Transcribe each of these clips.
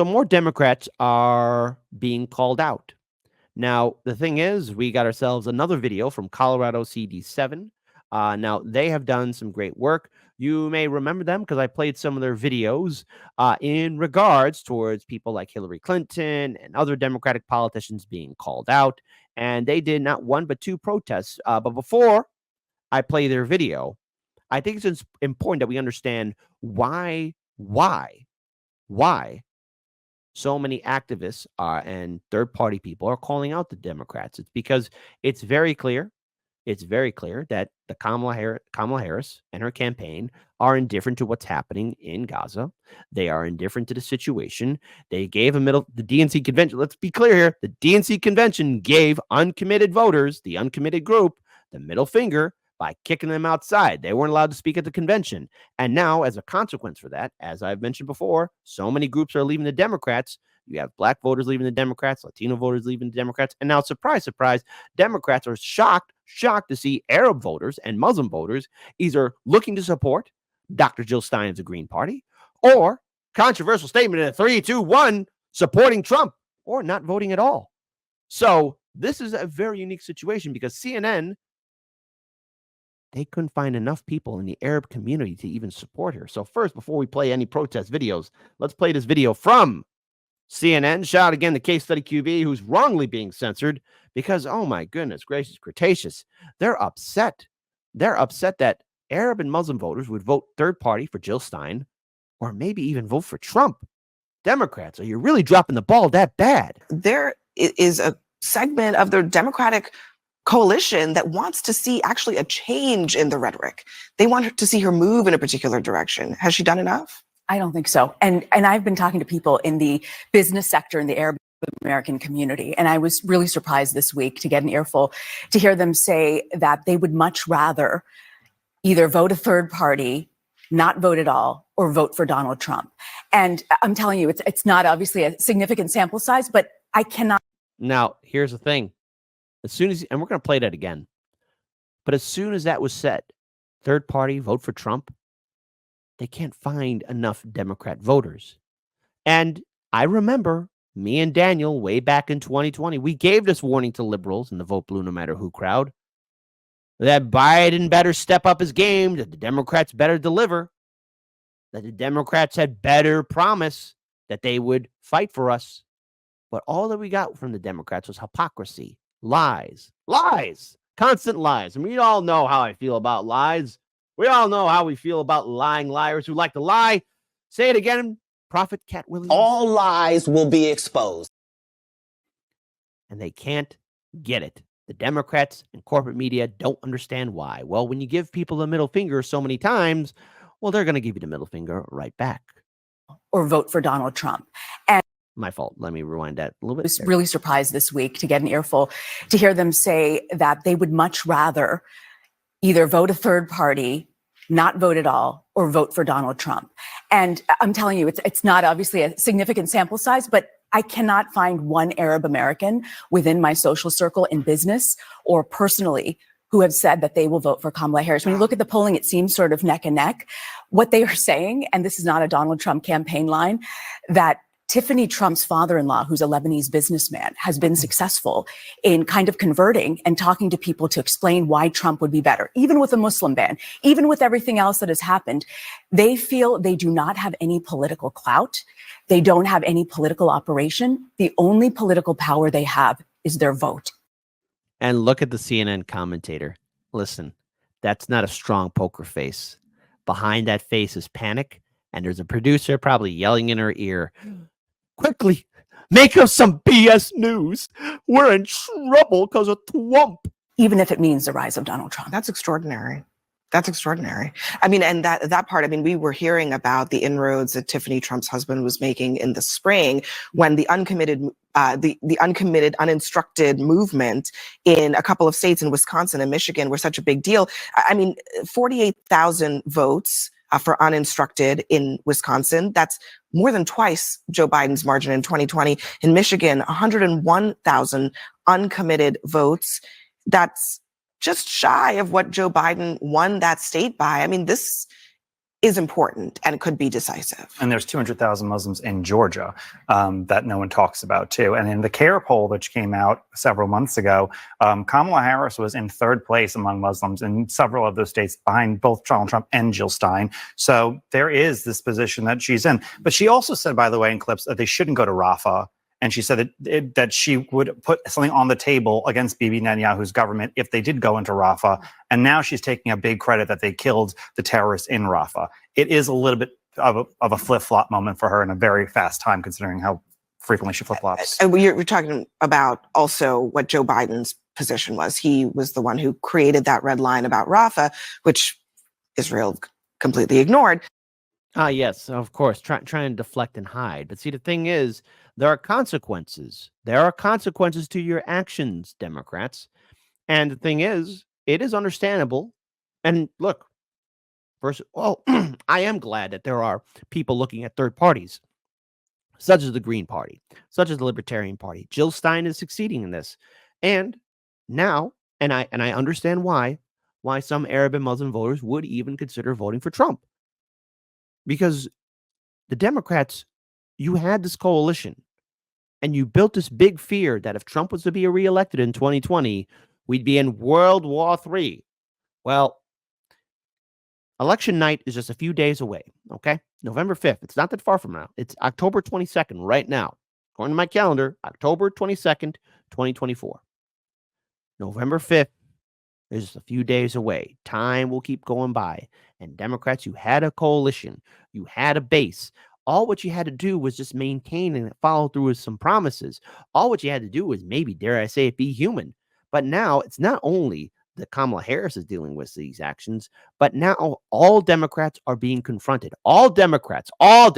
So more Democrats are being called out. Now, the thing is, we got ourselves another video from Colorado CD7. Now, they have done some great work. You may remember them because I played some of their videos in regards towards people like Hillary Clinton and other Democratic politicians being called out. And they did not one but two protests. But before I play their video, I think it's important that we understand why so many activists and third-party people are calling out the Democrats. It's because it's very clear. It's very clear that the Kamala Harris and her campaign are indifferent to what's happening in Gaza. They are indifferent to the situation. They gave the DNC convention. Let's be clear here. The DNC convention gave uncommitted voters, the uncommitted group, the middle finger by kicking them outside. They weren't allowed to speak at the convention. And now, as a consequence for that, as I've mentioned before, so many groups are leaving the Democrats. You have black voters leaving the Democrats, Latino voters leaving the Democrats. And now, surprise, surprise, Democrats are shocked to see Arab voters and Muslim voters either looking to support Dr. Jill Stein of the Green Party or controversial statement in a 3-2-1 supporting Trump or not voting at all. So this is a very unique situation because CNN, they couldn't find enough people in the Arab community to even support her. So first, before we play any protest videos, let's play this video from CNN. Shout out again to Case Study QB, who's wrongly being censored because, oh my goodness gracious, cretaceous, they're upset. They're upset that Arab and Muslim voters would vote third party for Jill Stein or maybe even vote for Trump. Democrats, are you really dropping the ball that bad? There is a segment of the Democratic coalition that wants to see actually a change in the rhetoric. They want to see her move in a particular direction. Has she done enough? I don't think so. And I've been talking to people in the business sector in the Arab American community, and I was really surprised this week to get an earful to hear them say that they would much rather either vote a third party, not vote at all, or vote for Donald Trump. And I'm telling you, it's not obviously a significant sample size, but I cannot. Now, here's the thing. As soon as, and we're going to play that again, but as soon as that was said, third party, vote for Trump, they can't find enough Democrat voters. And I remember me and Daniel way back in 2020, we gave this warning to liberals in the vote blue no matter who crowd that Biden better step up his game, that the Democrats better deliver, that the Democrats had better promise that they would fight for us. But all that we got from the Democrats was hypocrisy, lies, constant lies. And we all know how I feel about lies. We all know how we feel about lying liars who like to lie. Say it again, Prophet Cat Williams. All lies will be exposed. And they can't get it. The Democrats and corporate media don't understand why. Well, when you give people the middle finger so many times, well, they're going to give you the middle finger right back. Or vote for Donald Trump. And my fault. Let me rewind that a little bit. I was really surprised this week to get an earful to hear them say that they would much rather either vote a third party, not vote at all, or vote for Donald Trump. And I'm telling you, it's not obviously a significant sample size, but I cannot find one Arab American within my social circle in business or personally who have said that they will vote for Kamala Harris. When you look at the polling, it seems sort of neck and neck. What they are saying, and this is not a Donald Trump campaign line, that Tiffany Trump's father-in-law, who's a Lebanese businessman, has been successful in kind of converting and talking to people to explain why Trump would be better, even with a Muslim ban, even with everything else that has happened. They feel they do not have any political clout. They don't have any political operation. The only political power they have is their vote. And look at the CNN commentator. Listen, that's not a strong poker face. Behind that face is panic, and there's a producer probably yelling in her ear, quickly, make us some BS news. We're in trouble because of Trump. Even if it means the rise of Donald Trump. That's extraordinary. That's extraordinary. I mean, and that part, I mean, we were hearing about the inroads that Tiffany Trump's husband was making in the spring when the uncommitted, uninstructed movement in a couple of states in Wisconsin and Michigan were such a big deal. I mean, 48,000 votes for uninstructed in Wisconsin. That's more than twice Joe Biden's margin in 2020. In Michigan, 101,000 uncommitted votes. That's just shy of what Joe Biden won that state by. I mean, this is important and could be decisive. And there's 200,000 Muslims in Georgia that no one talks about, too. And in the CARE poll, which came out several months ago, Kamala Harris was in third place among Muslims in several of those states, behind both Donald Trump and Jill Stein. So there is this position that she's in. But she also said, by the way, in clips, that they shouldn't go to Rafah. And she said that she would put something on the table against Bibi Netanyahu's government if they did go into Rafah. And now she's taking a big credit that they killed the terrorists in Rafah. It is a little bit of a flip-flop moment for her in a very fast time, considering how frequently she flip-flops. And we're talking about also what Joe Biden's position was. He was the one who created that red line about Rafah, which Israel completely ignored. Yes, of course, trying to deflect and hide. But see, the thing is, there are consequences. There are consequences to your actions, Democrats. And the thing is, it is understandable. And look, first, well, I am glad that there are people looking at third parties, such as the Green Party, such as the Libertarian Party. Jill Stein is succeeding in this. And now, and I understand why some Arab and Muslim voters would even consider voting for Trump. Because the Democrats, you had this coalition and you built this big fear that if Trump was to be reelected in 2020, we'd be in World War III. Well, election night is just a few days away, okay? November 5th. It's not that far from now. It's October 22nd right now. According to my calendar, October 22nd, 2024. November 5th is just a few days away. Time will keep going by. And Democrats, you had a coalition. You had a base. All what you had to do was just maintain and follow through with some promises. All what you had to do was maybe, dare I say it, be human. But now it's not only that Kamala Harris is dealing with these actions, but now all Democrats are being confronted. All Democrats are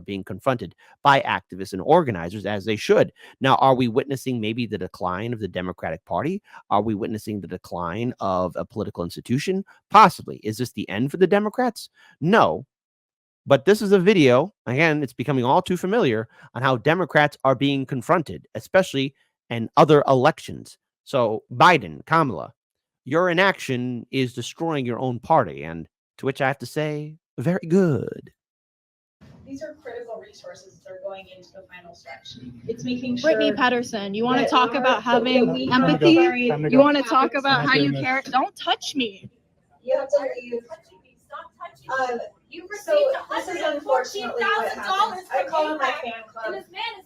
being confronted by activists and organizers, as they should. Now, are we witnessing maybe the decline of the Democratic Party? Are we witnessing the decline of a political institution? Possibly. Is this the end for the Democrats? No. But this is a video, again, it's becoming all too familiar on how Democrats are being confronted, especially in other elections. So Biden, Kamala, your inaction is destroying your own party. And to which I have to say, very good. These are critical resources that are going into the final stretch. It's making sure. Brittany Pedersen, you want to talk about having empathy? You want to talk about how you care? Don't touch me. You have to leave. Stop touching me. You received this is unfortunately what happens. I call it my fan club. And this man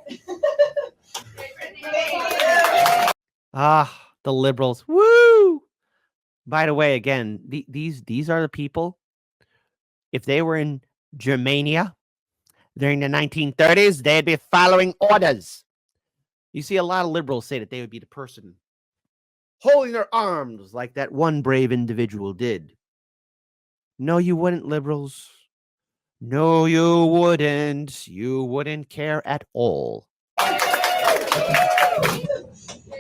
is The liberals. Woo! By the way, again, these are the people. If they were in Germania during the 1930s, they'd be following orders. You see a lot of liberals say that they would be the person holding their arms like that one brave individual did. No, you wouldn't, liberals. No, you wouldn't. You wouldn't care at all.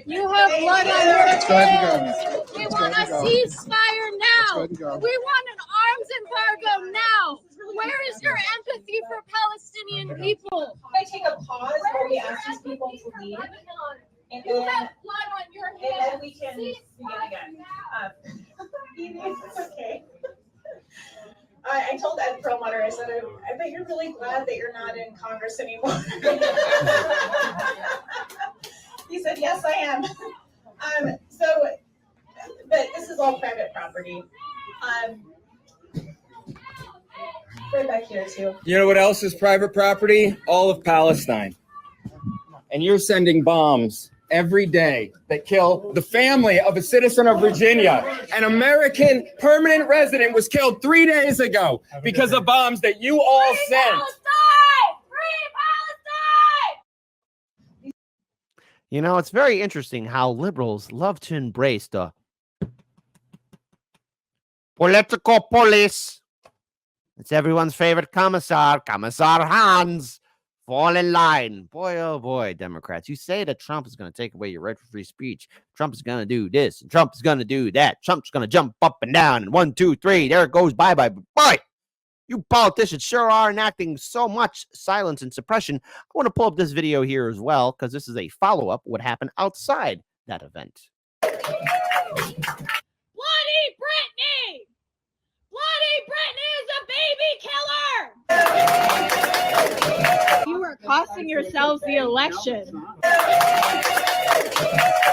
You have blood on your hands. We want a ceasefire now. We want an arms embargo now. Where is your empathy for Palestinian people? Can I take a pause where we ask these people to leave? And You then, have blood on your and then hands. we can begin again. It's okay. I told Ed Perlmutter, I said, I bet you're really glad that you're not in Congress anymore. He said, yes, I am. But this is all private property. Right back here too. You know what else is private property? All of Palestine. And you're sending bombs every day that kill the family of a citizen of Virginia. An American permanent resident was killed 3 days ago because of bombs that you all sent. Free Palestine! You know, it's very interesting how liberals love to embrace the political police. It's everyone's favorite commissar, Commissar Hans. Fall in line. Boy, oh boy, Democrats. You say that Trump is going to take away your right for free speech. Trump is going to do this. And Trump is going to do that. Trump's going to jump up and down. And 1, 2, 3, there it goes. Bye-bye. Boy, you politicians sure are enacting so much silence and suppression. I want to pull up this video here as well, because this is a follow-up what happened outside that event. Bloody Britney! Bloody Britney is a killer! You are costing yourselves the election.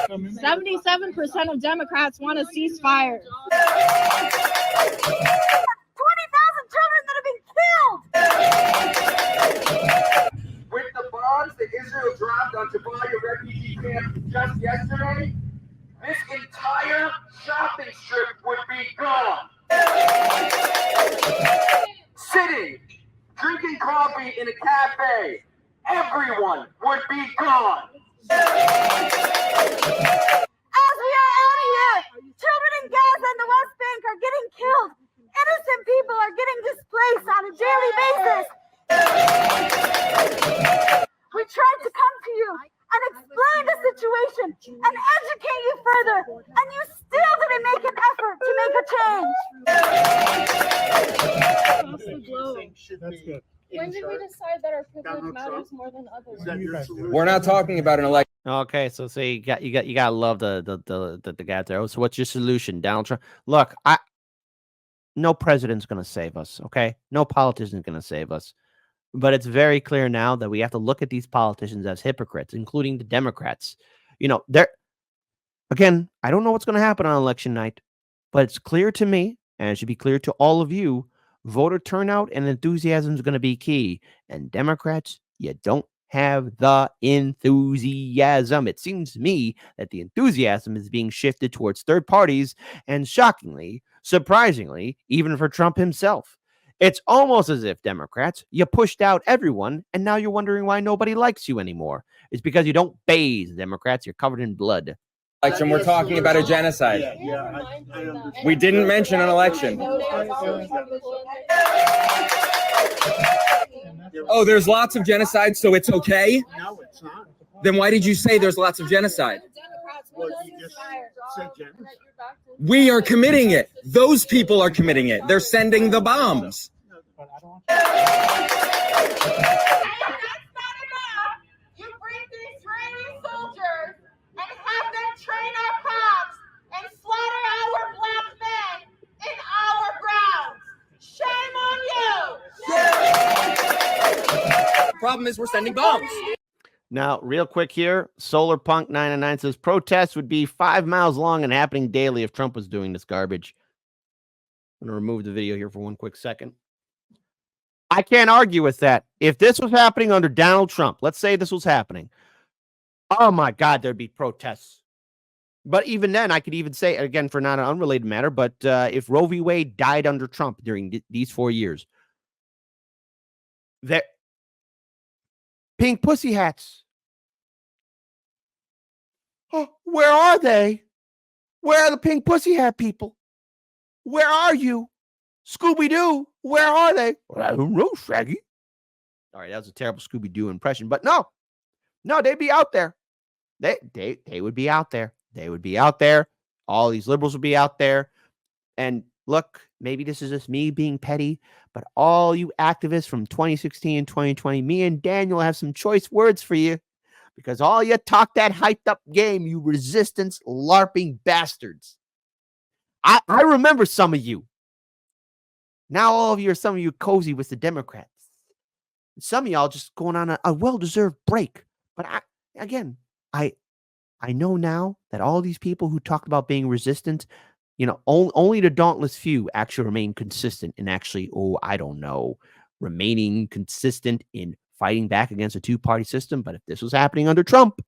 77% of Democrats want a ceasefire. 20,000 children that have been killed! With the bombs that Israel dropped on Jabalia refugee camp just yesterday, this entire shopping strip would be gone. Sitting, drinking coffee in a cafe, everyone would be gone. As we are out here, children in Gaza and the West Bank are getting killed. Innocent people are getting displaced on a daily basis. We tried to come to you and explain the situation and educate you further, and you still didn't make an effort to make a change. Across the globe. That's good. When did we decide that our privilege matters more than others? We're not talking about an election. Okay, so say you gotta love the guy there. Oh, so what's your solution, Donald Trump? Look, no president's gonna save us. Okay, no politician's gonna save us. But it's very clear now that we have to look at these politicians as hypocrites, including the Democrats. You know, they're again. I don't know what's going to happen on election night, but it's clear to me, and it should be clear to all of you. Voter turnout and enthusiasm is going to be key. And Democrats, you don't have the enthusiasm. It seems to me that the enthusiasm is being shifted towards third parties, and shockingly, surprisingly, even for Trump himself. It's almost as if Democrats, you pushed out everyone, and now you're wondering why nobody likes you anymore. It's because you don't bathe, Democrats. You're covered in blood. Election, we're talking about a genocide. We didn't mention an election. Oh, there's lots of genocide, so it's okay? No, it's not. Then why did you say there's lots of genocide? Well, you just said genocide. We are committing it. Those people are committing it. They're sending the bombs. But I don't. You bring the Israeli soldiers and have them train our cops and slaughter our black men in our grounds. Shame on you! The problem is we're sending bombs. Now, real quick here, SolarPunk999 says protests would be 5 miles long and happening daily if Trump was doing this garbage. I'm going to remove the video here for one quick second. I can't argue with that. If this was happening under Donald Trump, let's say this was happening. Oh my God, there'd be protests. But even then, I could even say, again, for not an unrelated matter, but if Roe v. Wade died under Trump during these 4 years, that pink pussy hats. Oh, where are they? Where are the pink pussy hat people? Where are you? Scooby-Doo, where are they? Well, I don't know, Shaggy. All right, that was a terrible Scooby-Doo impression, but no, they'd be out there. They would be out there. They would be out there. All these liberals would be out there. And look, maybe this is just me being petty, but all you activists from 2016 and 2020, me and Daniel have some choice words for you. Because all you talk that hyped up game, you resistance LARPing bastards. I remember some of you. Now all of you are some of you cozy with the Democrats. Some of y'all just going on a well-deserved break. But I know now that all these people who talked about being resistant, you know, only the dauntless few actually remain consistent in actually, remaining consistent in fighting back against a two-party system. But if this was happening under Trump,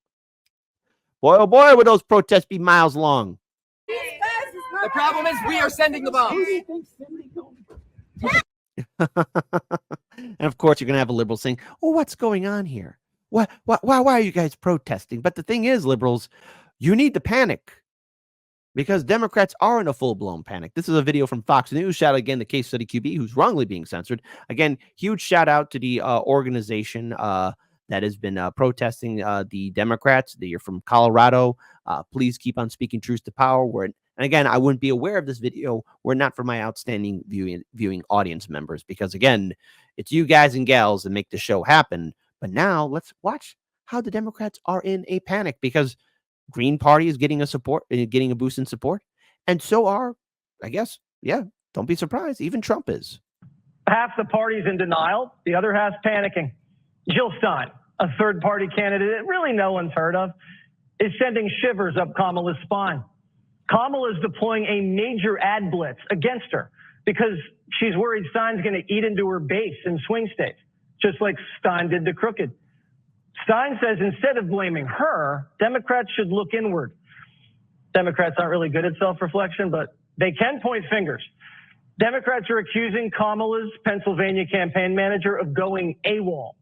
boy, oh boy, would those protests be miles long. The problem is we are sending the bombs. And of course, you're going to have a liberal saying, oh, what's going on here? Why are you guys protesting? But the thing is, liberals, you need to panic because Democrats are in a full-blown panic. This is a video from Fox News. Shout out again to Case Study QB, who's wrongly being censored. Again, huge shout out to the organization that has been protesting the Democrats. You're from Colorado. Please keep on speaking truth to power. And again, I wouldn't be aware of this video were it not for my outstanding viewing audience members, because again, it's you guys and gals that make the show happen. But now let's watch how the Democrats are in a panic because Green Party is getting a boost in support. And so are, I guess, don't be surprised, even Trump is. Half the party's in denial, the other half's panicking. Jill Stein, a third-party candidate that really no one's heard of, is sending shivers up Kamala's spine. Kamala is deploying a major ad blitz against her because she's worried Stein's going to eat into her base in swing states, just like Stein did to Crooked. Stein says instead of blaming her, Democrats should look inward. Democrats aren't really good at self-reflection, but they can point fingers. Democrats are accusing Kamala's Pennsylvania campaign manager of going AWOL.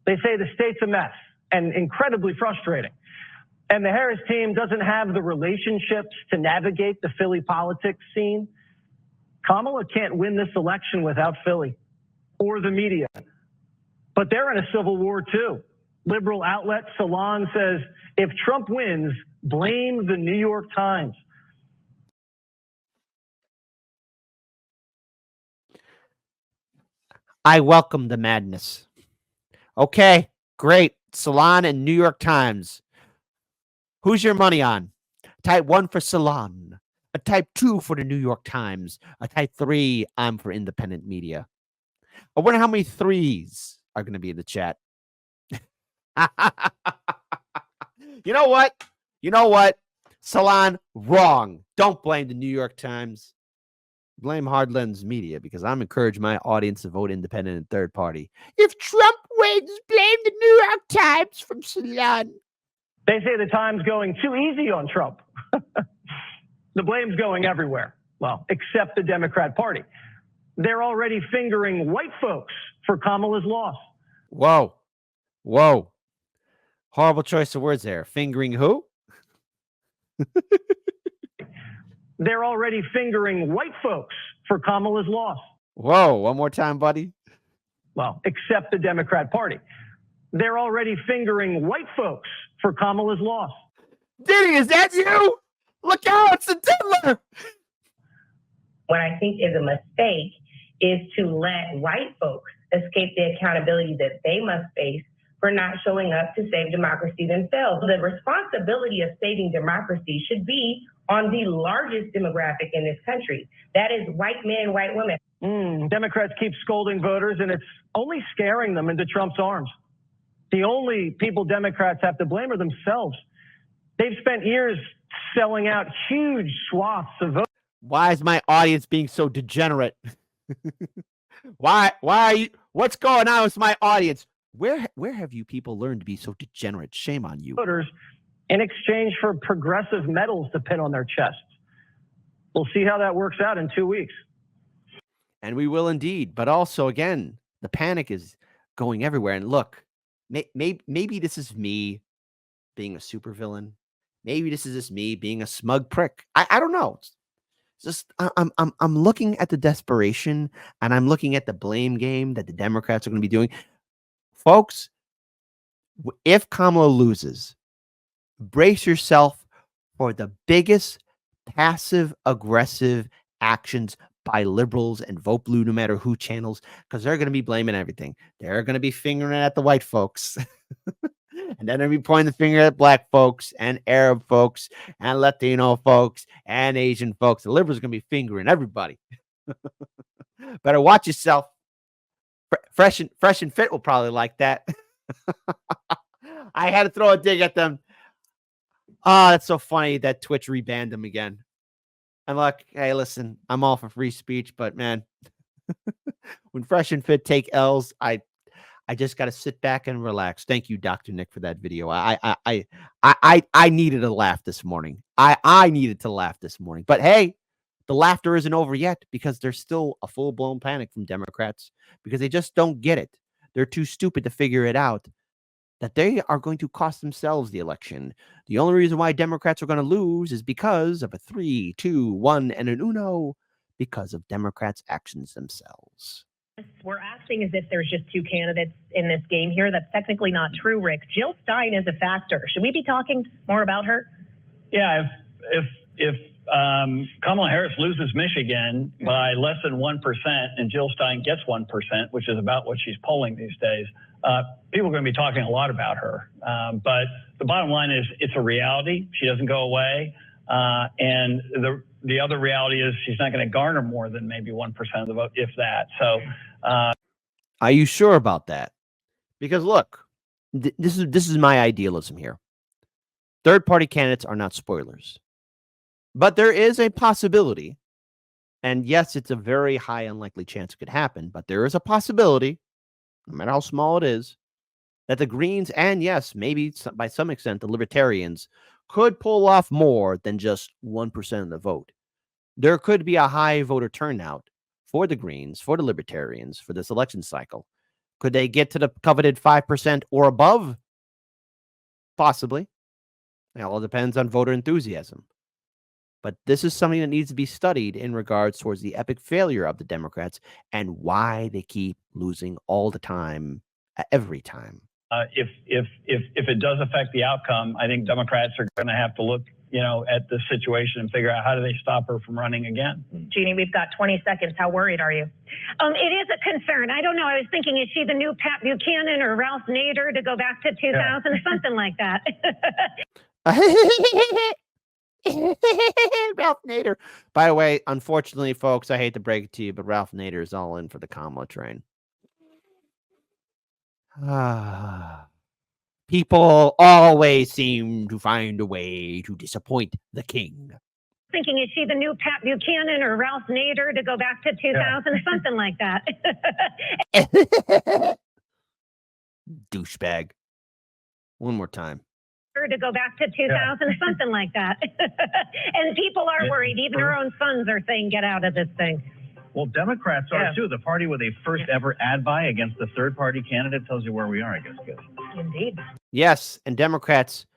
They say the state's a mess and incredibly frustrating. And the Harris team doesn't have the relationships to navigate the Philly politics scene. Kamala can't win this election without Philly or the media. But they're in a civil war too. Liberal outlet Salon says, if Trump wins, blame the New York Times. I welcome the madness. Okay, great. Salon and New York Times. Who's your money on? Type 1 for Salon. A type 2 for the New York Times. A type 3, I'm for independent media. I wonder how many 3s are going to be in the chat. You know what? You know what? Salon, wrong. Don't blame the New York Times. Blame Hard Lens Media because I'm encouraging my audience to vote independent and third party. If Trump wins, blame the New York Times from Salon. They say the Times going too easy on Trump. The blame's going everywhere. Well, except the Democrat Party. They're already fingering white folks for Kamala's loss. Whoa. Whoa. Horrible choice of words there. Fingering who? They're already fingering white folks for Kamala's loss. Whoa. One more time, buddy. Well, except the Democrat Party. They're already fingering white folks for Kamala's loss. Diddy, is that you? Look out, it's the diddler. What I think is a mistake is to let white folks escape the accountability that they must face for not showing up to save democracy themselves. The responsibility of saving democracy should be on the largest demographic in this country. That is white men, white women. Democrats keep scolding voters, and it's only scaring them into Trump's arms. The only people Democrats have to blame are themselves. They've spent years selling out huge swaths of votes. Why is my audience being so degenerate? Why are you? What's going on with my audience? Where have you people learned to be so degenerate? Shame on you. Voters in exchange for progressive medals to pin on their chests. We'll see how that works out in 2 weeks. And we will indeed. But also, again, the panic is going everywhere. And look, maybe this is me being a supervillain. Maybe this is just me being a smug prick. I don't know. It's just I'm looking at the desperation and I'm looking at the blame game that the Democrats are going to be doing. Folks, if Kamala loses, brace yourself for the biggest passive-aggressive actions by liberals and Vote Blue, no matter who channels, because they're going to be blaming everything. They're going to be fingering at the white folks. And then they're going to be pointing the finger at black folks and Arab folks and Latino folks and Asian folks. The liberals are going to be fingering everybody. Better watch yourself. Fresh and Fit will probably like that. I had to throw a dig at them. Oh, that's so funny that Twitch rebanned them again. And look, hey, listen, I'm all for free speech, but man, when Fresh and Fit take L's, I just got to sit back and relax. Thank you, Dr. Nick, for that video. I needed a laugh this morning. I needed to laugh this morning. But hey, the laughter isn't over yet because there's still a full-blown panic from Democrats because they just don't get it. They're too stupid to figure it out that they are going to cost themselves the election. The only reason why Democrats are going to lose is because of a 3, 2, 1, and an uno, because of Democrats' actions themselves. We're acting as if there's just two candidates in this game here. That's technically not true, Rick. Jill Stein is a factor. Should we be talking more about her? Yeah, if Kamala Harris loses Michigan by less than 1% and Jill Stein gets 1%, which is about what she's polling these days, people are going to be talking a lot about her. But the bottom line is it's a reality. She doesn't go away. And the other reality is she's not going to garner more than maybe 1% of the vote, if that. So Are you sure about that? Because look, this is my idealism here. Third-party candidates are not spoilers. But there is a possibility, and yes, it's a very high unlikely chance it could happen, but there is a possibility, no matter how small it is, that the Greens and, yes, maybe by some extent, the Libertarians could pull off more than just 1% of the vote. There could be a high voter turnout for the Greens, for the Libertarians, for this election cycle. Could they get to the coveted 5% or above? Possibly. It all depends on voter enthusiasm. But this is something that needs to be studied in regards towards the epic failure of the Democrats and why they keep losing all the time, every time. If it does affect the outcome, I think Democrats are going to have to look, at the situation and figure out how do they stop her from running again. Jeannie, we've got 20 seconds. How worried are you? It is a concern. I don't know. I was thinking, is she the new Pat Buchanan or Ralph Nader to go back to 2000 or something like that? Ralph Nader. By the way, unfortunately, folks, I hate to break it to you, but Ralph Nader is all in for the Kamala train. People always seem to find a way to disappoint the king. Thinking, is she the new Pat Buchanan or Ralph Nader to go back to 2000 or something like that? Douchebag. One more time. To go back to 2000 or something like that. And people are worried. Even her own sons are saying, get out of this thing. Well, Democrats are too. The party with a first ever ad buy against the third party candidate tells you where we are, I guess. Indeed. Yes, and Democrats,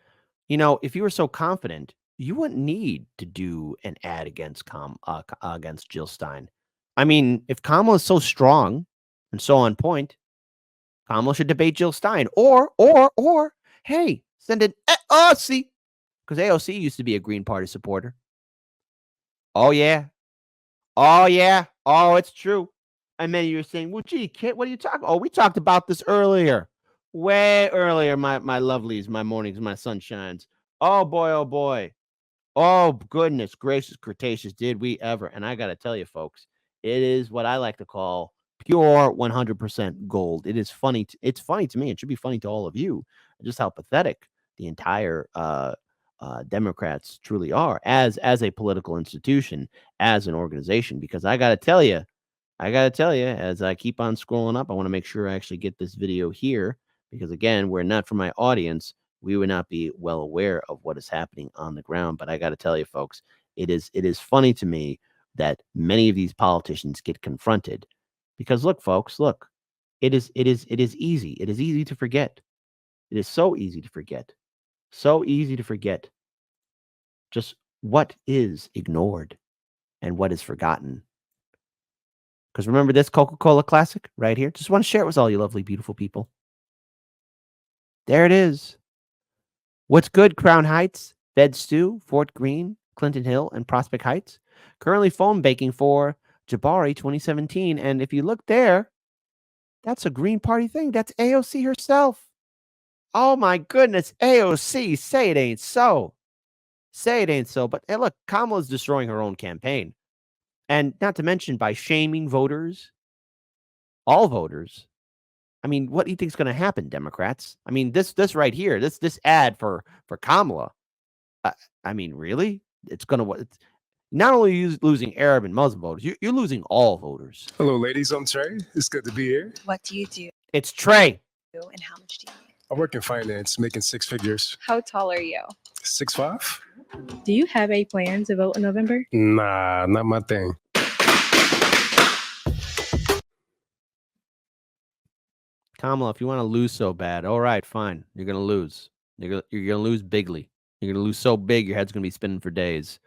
if you were so confident, you wouldn't need to do an ad against Jill Stein. I mean, if Kamala is so strong and so on point, Kamala should debate Jill Stein. Or, hey, send an AOC, because AOC used to be a Green Party supporter. Oh, yeah. Oh, it's true. And then you're saying, well, gee, Kit, what are you talking? Oh, we talked about this earlier. Way earlier, my lovelies, my mornings, my sunshines. Oh, boy. Oh, goodness gracious, Cretaceous, did we ever? And I got to tell you, folks, it is what I like to call pure 100% gold. It is funny. It's funny to me. It should be funny to all of you. Just how pathetic the entire Democrats truly are as a political institution, as an organization. Because I got to tell you, as I keep on scrolling up, I want to make sure I actually get this video here. Because again, were it not for my audience, we would not be well aware of what is happening on the ground. But I got to tell you, folks, it is funny to me that many of these politicians get confronted. Because look, folks, it is easy. It is easy to forget. It is so easy to forget. So easy to forget just what is ignored and what is forgotten. Because remember this Coca-Cola classic right here? Just want to share it with all you lovely, beautiful people. There it is. What's good, Crown Heights, Bed Stew, Fort Greene, Clinton Hill, and Prospect Heights? Currently phone baking for Jabari 2017. And if you look there, that's a Green Party thing. That's AOC herself. Oh my goodness, AOC, say it ain't so. Say it ain't so. But hey, look, Kamala's destroying her own campaign. And not to mention by shaming voters, all voters. I mean, what do you think is going to happen, Democrats? I mean, this right here, this ad for Kamala. I mean, really? It's going to not only you losing Arab and Muslim voters, you're losing all voters. Hello, ladies. I'm Trey. It's good to be here. What do you do? It's Trey. And how much do you make? I work in finance, making six figures. How tall are you? 6'5". Do you have a plan to vote in November? Nah, not my thing. Kamala, if you want to lose so bad, all right, fine. You're going to lose. You're going to lose bigly. You're going to lose so big, your head's going to be spinning for days.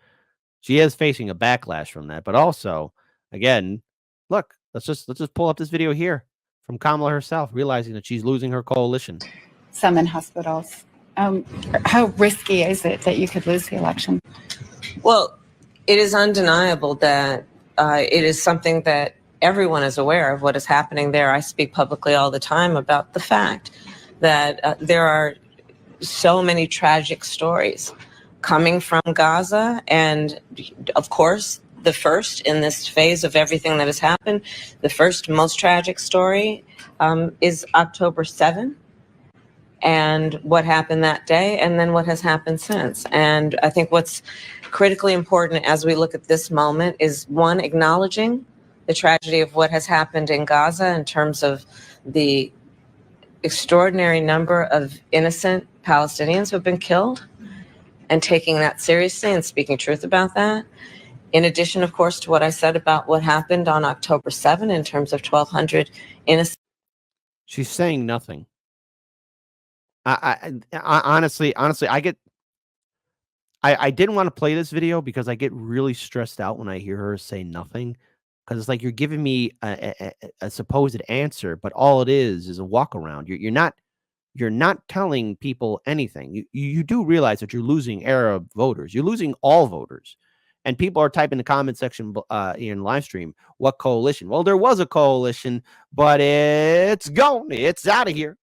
She is facing a backlash from that. But also, again, look, let's just pull up this video here from Kamala herself, realizing that she's losing her coalition. Some in hospitals. How risky is it that you could lose the election? Well, it is undeniable that it is something that everyone is aware of what is happening there. I speak publicly all the time about the fact that there are so many tragic stories coming from Gaza. And of course, the first in this phase of everything that has happened. The first most tragic story is October 7th. And what happened that day, and then what has happened since. And I think what's critically important as we look at this moment is, one, acknowledging the tragedy of what has happened in Gaza in terms of the extraordinary number of innocent Palestinians who have been killed, and taking that seriously and speaking truth about that. In addition, of course, to what I said about what happened on October 7 in terms of 1,200 innocent. She's saying nothing. I honestly, I didn't want to play this video because I get really stressed out when I hear her say nothing, because it's like you're giving me a supposed answer, but all it is a walk around. You're not telling people anything. You do realize that you're losing Arab voters. You're losing all voters. And people are typing in the comment section in live stream, what coalition? Well, there was a coalition, but it's gone. It's out of here.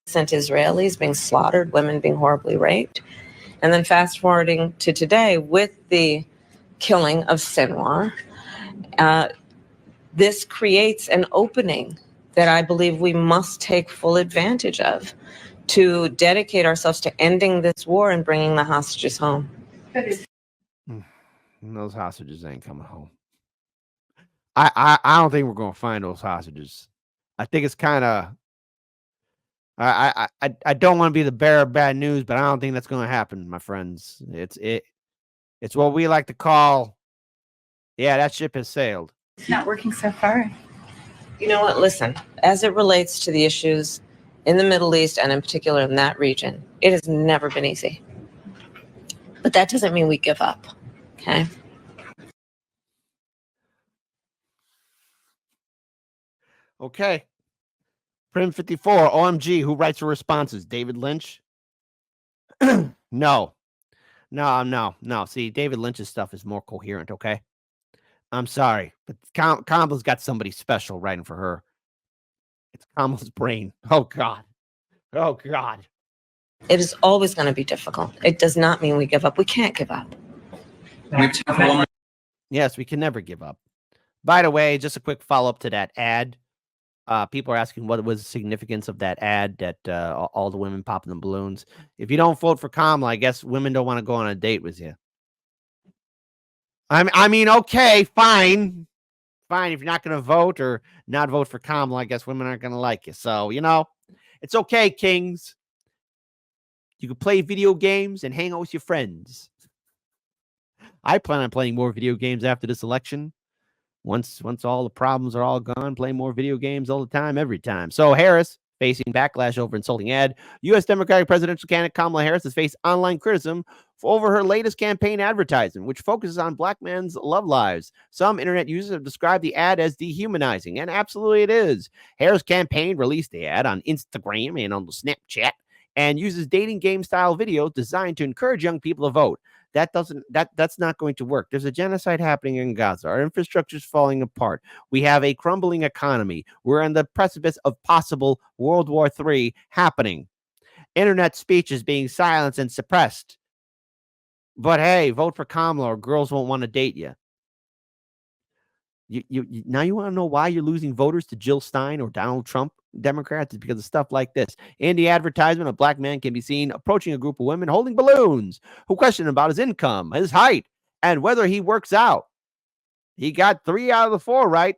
Israelis being slaughtered, women being horribly raped. And then fast forwarding to today with the killing of Sinwar, this creates an opening that I believe we must take full advantage of to dedicate ourselves to ending this war and bringing the hostages home. Those hostages ain't coming home. I don't think we're going to find those hostages. I think it's kind of, I don't want to be the bearer of bad news, but I don't think that's going to happen, my friends. It's what we like to call, yeah, that ship has sailed. It's not working so far. You know what? Listen, as it relates to the issues in the Middle East and in particular in that region, it has never been easy. But that doesn't mean we give up, okay? Okay. Prim 54, OMG, who writes the responses? David Lynch? No. See, David Lynch's stuff is more coherent, okay? I'm sorry, but Kamala's got somebody special writing for her. It's Kamala's brain. Oh, God. Oh, God. It is always going to be difficult. It does not mean we give up. We can't give up. Yes, we can never give up. By the way, just a quick follow-up to that ad. People are asking what was the significance of that ad that all the women popping the balloons. If you don't vote for Kamala, I guess women don't want to go on a date with you. I mean, okay, fine. Fine. If you're not going to vote or not vote for Kamala, I guess women aren't going to like you. So, it's okay, kings. You can play video games and hang out with your friends. I plan on playing more video games after this election. Once all the problems are all gone, play more video games all the time, every time. So Harris facing backlash over insulting ad. U.S. Democratic presidential candidate Kamala Harris has faced online criticism over her latest campaign advertisement, which focuses on Black men's love lives. Some internet users have described the ad as dehumanizing, and absolutely it is. Harris' campaign released the ad on Instagram and on Snapchat and uses dating game style videos designed to encourage young people to vote. That's not going to work. There's a genocide happening in Gaza. Our infrastructure is falling apart. We have a crumbling economy. We're on the precipice of possible World War III happening. Internet speech is being silenced and suppressed. But hey, vote for Kamala or girls won't want to date you. Now you want to know why you're losing voters to Jill Stein or Donald Trump Democrats? Is because of stuff like this. In the advertisement, a Black man can be seen approaching a group of women holding balloons who question about his income, his height, and whether he works out. He got 3 out of the 4 right.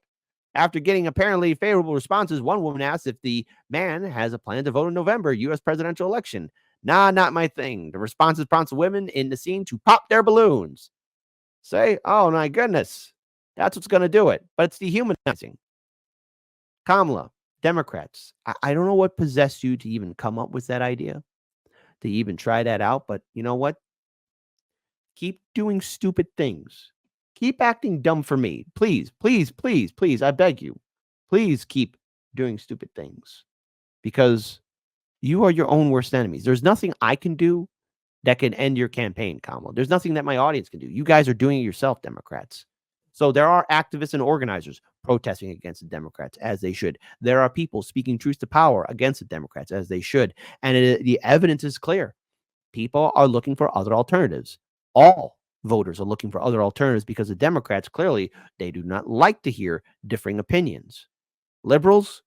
After getting apparently favorable responses, one woman asked if the man has a plan to vote in November U.S. presidential election. Nah, not my thing. The responses prompts women in the scene to pop their balloons. Say, oh my goodness. That's what's going to do it. But it's dehumanizing. Kamala, Democrats, I don't know what possessed you to even come up with that idea, to even try that out. But you know what? Keep doing stupid things. Keep acting dumb for me. Please, please, please, please. I beg you. Please keep doing stupid things because you are your own worst enemies. There's nothing I can do that can end your campaign, Kamala. There's nothing that my audience can do. You guys are doing it yourself, Democrats. So there are activists and organizers protesting against the Democrats, as they should. There are people speaking truth to power against the Democrats, as they should. And the evidence is clear. People are looking for other alternatives. All voters are looking for other alternatives because the Democrats, clearly, they do not like to hear differing opinions. Liberals,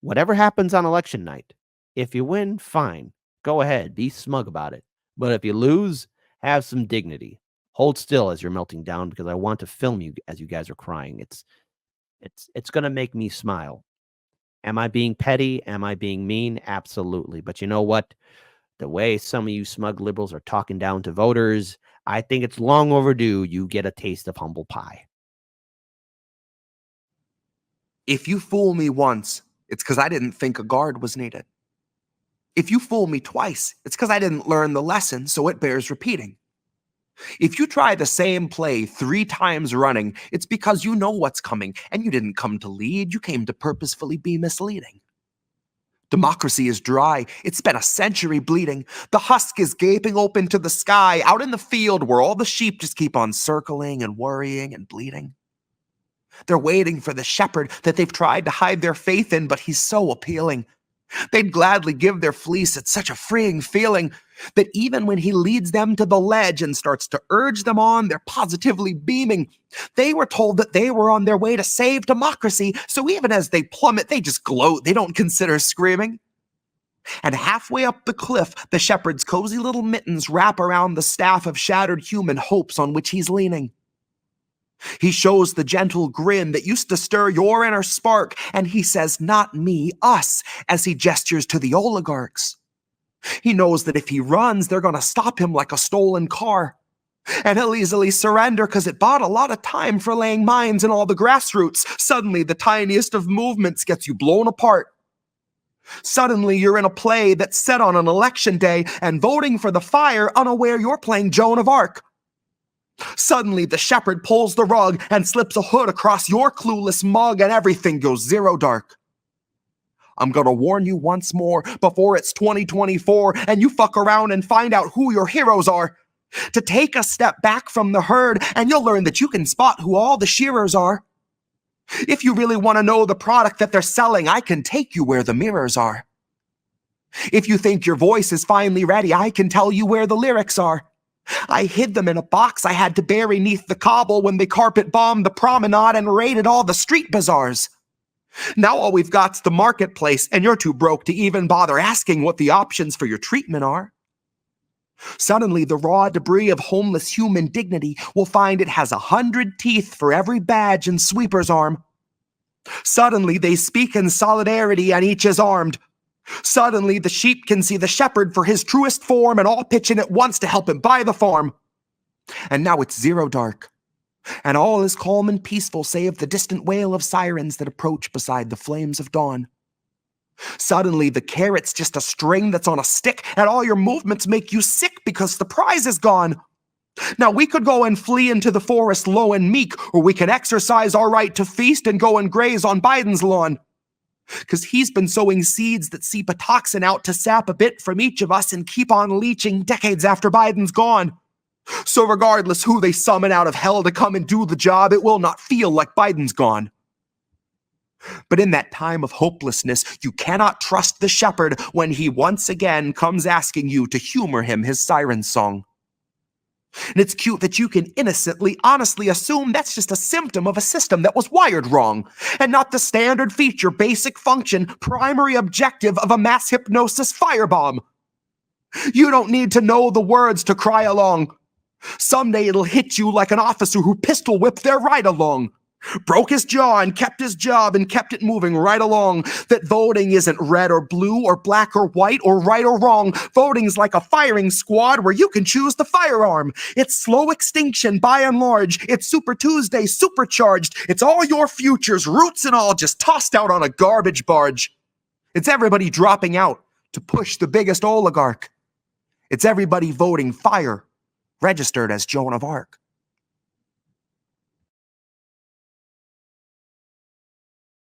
whatever happens on election night, if you win, fine. Go ahead. Be smug about it. But if you lose, have some dignity. Hold still as you're melting down because I want to film you as you guys are crying. It's going to make me smile. Am I being petty? Am I being mean? Absolutely. But you know what? The way some of you smug liberals are talking down to voters, I think it's long overdue you get a taste of humble pie. If you fool me once, it's because I didn't think a guard was needed. If you fool me twice, it's because I didn't learn the lesson, so it bears repeating. If you try the same play 3 times running, it's because you know what's coming, and you didn't come to lead, you came to purposefully be misleading. Democracy is dry, it's been a century bleeding. The husk is gaping open to the sky, out in the field where all the sheep just keep on circling and worrying and bleeding. They're waiting for the shepherd that they've tried to hide their faith in, but he's so appealing. They'd gladly give their fleece. It's such a freeing feeling that even when he leads them to the ledge and starts to urge them on, they're positively beaming. They were told that they were on their way to save democracy, so even as they plummet, they just gloat. They don't consider screaming. And halfway up the cliff, the shepherd's cozy little mittens wrap around the staff of shattered human hopes on which he's leaning. He shows the gentle grin that used to stir your inner spark, and he says, "Not me, us," as he gestures to the oligarchs. He knows that if he runs, they're going to stop him like a stolen car. And he'll easily surrender because it bought a lot of time for laying mines in all the grassroots. Suddenly, the tiniest of movements gets you blown apart. Suddenly, you're in a play that's set on an election day and voting for the fire, unaware you're playing Joan of Arc. Suddenly, the shepherd pulls the rug and slips a hood across your clueless mug, and everything goes zero dark. I'm gonna warn you once more before it's 2024 and you fuck around and find out who your heroes are. To take a step back from the herd, and you'll learn that you can spot who all the shearers are. If you really want to know the product that they're selling, I can take you where the mirrors are. If you think your voice is finally ready, I can tell you where the lyrics are. I hid them in a box I had to bury neath the cobble when they carpet bombed the promenade and raided all the street bazaars. Now all we've got's the marketplace, and you're too broke to even bother asking what the options for your treatment are. Suddenly, the raw debris of homeless human dignity will find it has 100 teeth for every badge and sweeper's arm. Suddenly, they speak in solidarity and each is armed. Suddenly, the sheep can see the shepherd for his truest form and all pitch in at once to help him buy the farm. And now it's zero dark, and all is calm and peaceful save the distant wail of sirens that approach beside the flames of dawn. Suddenly, the carrot's just a string that's on a stick, and all your movements make you sick because the prize is gone. Now we could go and flee into the forest low and meek, or we can exercise our right to feast and go and graze on Biden's lawn. Because he's been sowing seeds that seep a toxin out to sap a bit from each of us and keep on leaching decades after Biden's gone. So regardless who they summon out of hell to come and do the job, it will not feel like Biden's gone. But in that time of hopelessness, you cannot trust the shepherd when he once again comes asking you to humor him his siren song. And it's cute that you can innocently, honestly assume that's just a symptom of a system that was wired wrong, and not the standard feature, basic function, primary objective of a mass hypnosis firebomb. You don't need to know the words to cry along. Someday it'll hit you like an officer who pistol whipped their ride along. Broke his jaw and kept his job and kept it moving right along. That voting isn't red or blue or black or white or right or wrong. Voting's like a firing squad where you can choose the firearm. It's slow extinction by and large. It's Super Tuesday supercharged. It's all your futures, roots and all, just tossed out on a garbage barge. It's everybody dropping out to push the biggest oligarch. It's everybody voting fire, registered as Joan of Arc.